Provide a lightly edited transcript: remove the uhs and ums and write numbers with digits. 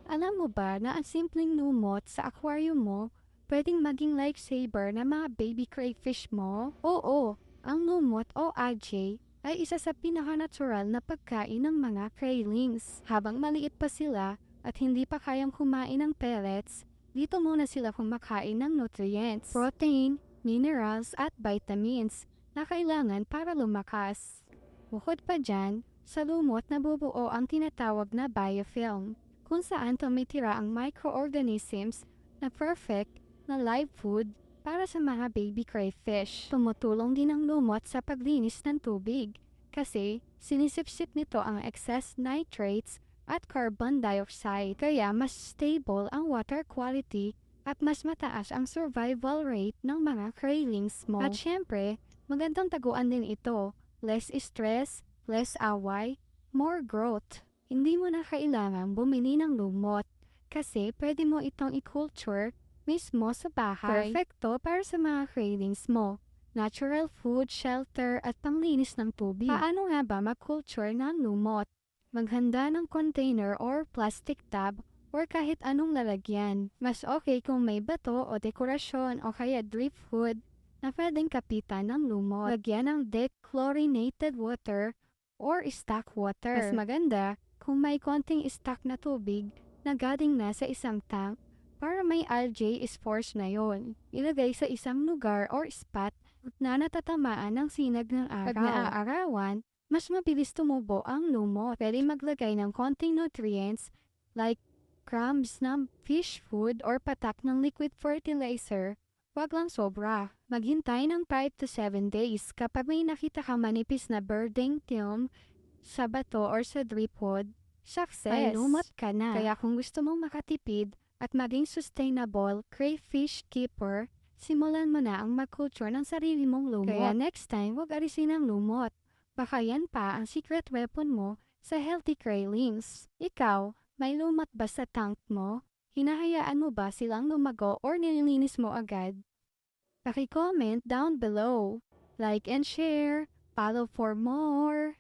Alam mo ba na ang simpleng lumot sa aquarium mo pwedeng maging lifesaver na mga baby crayfish mo? Oo, ang lumot o algae ay isa sa pinaka-natural na pagkain ng mga krayling. Habang maliit pa sila at hindi pa kayang kumain ng pellets, dito muna sila kumakain ng nutrients, protein, minerals at vitamins na kailangan para lumakas. Bukod pa dyan, sa lumot nabubuo ang tinatawag na biofilm, kung saan tumitira ang microorganisms na perfect na live food para sa mga baby crayfish. Tumutulong din ang lumot sa paglinis ng tubig kasi sinisipsip nito ang excess nitrates at carbon dioxide, kaya mas stable ang water quality at mas mataas ang survival rate ng mga craylings mo. At syempre, magandang taguan din ito, less stress, less away, more growth. Hindi mo na kailangang bumili ng lumot kasi pwede mo itong i-culture mismo sa bahay. Perfecto para sa mga cravings mo. Natural food, shelter at panglinis ng tubig. Paano nga ba mag-culture ng lumot? Maghanda ng container or plastic tub or kahit anong lalagyan. Mas okay kung may bato o dekorasyon o kaya driftwood na pwedeng kapitan ng lumot. Lagyan ng dechlorinated water or stock water. Mas maganda kung may konting stock na tubig na galing na sa isang tank para may algae spores na yon. Ilagay sa isang lugar or spot na natatamaan ng sinag ng araw. Pag naaarawan, mas mabilis tumubo ang lumot. Pwede maglagay ng konting nutrients like crumbs ng fish food or patak ng liquid fertilizer. Wag lang sobra. Maghintay ng 5 to 7 days kapag may nakita ka manipis na birding film sa bato or sa dripwood. Success! May lumot ka na. Kaya kung gusto mong makatipid at maging sustainable crayfish keeper, simulan mo na ang mag-culture ng sarili mong lumot. Kaya next time, wag alisin ang lumot. Baka yan pa ang secret weapon mo sa healthy craylings. Ikaw, may lumot ba sa tank mo? Hinahayaan mo ba silang lumago or nililinis mo agad? Paki-comment down below. Like and share. Follow for more.